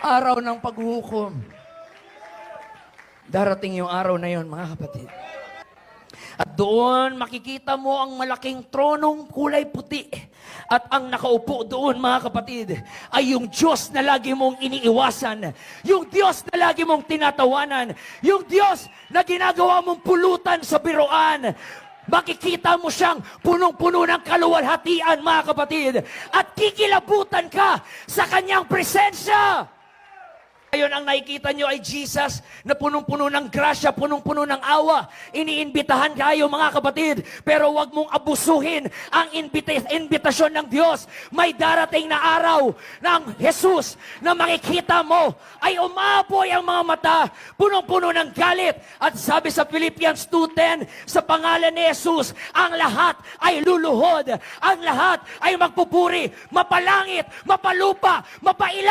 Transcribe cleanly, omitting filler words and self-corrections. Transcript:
Araw ng paghuhukom. Darating yung araw na yon, mga kapatid. At doon makikita mo ang malaking tronong kulay puti. At ang nakaupo doon, mga kapatid, ay yung Diyos na lagi mong iniiwasan. Yung Diyos na lagi mong tinatawanan. Yung Diyos na ginagawa mong pulutan sa biruan. Makikita mo siyang punong-puno ng kaluwalhatian, mga kapatid. At kikilabutan ka sa kanyang presensya. Ngayon, ang nakikita nyo ay Jesus na punong-puno ng grasya, punong-puno ng awa. Iniimbitahan kayo, mga kapatid, pero wag mong abusuhin ang invitasyon ng Diyos. May darating na araw ng Jesus na makikita mo ay umapoy ang mga mata, punong-puno ng galit. At sabi sa Philippians 2:10, sa pangalan ni Jesus, ang lahat ay luluhod. Ang lahat ay magpupuri, mapalangit, mapalupa, mapailalim.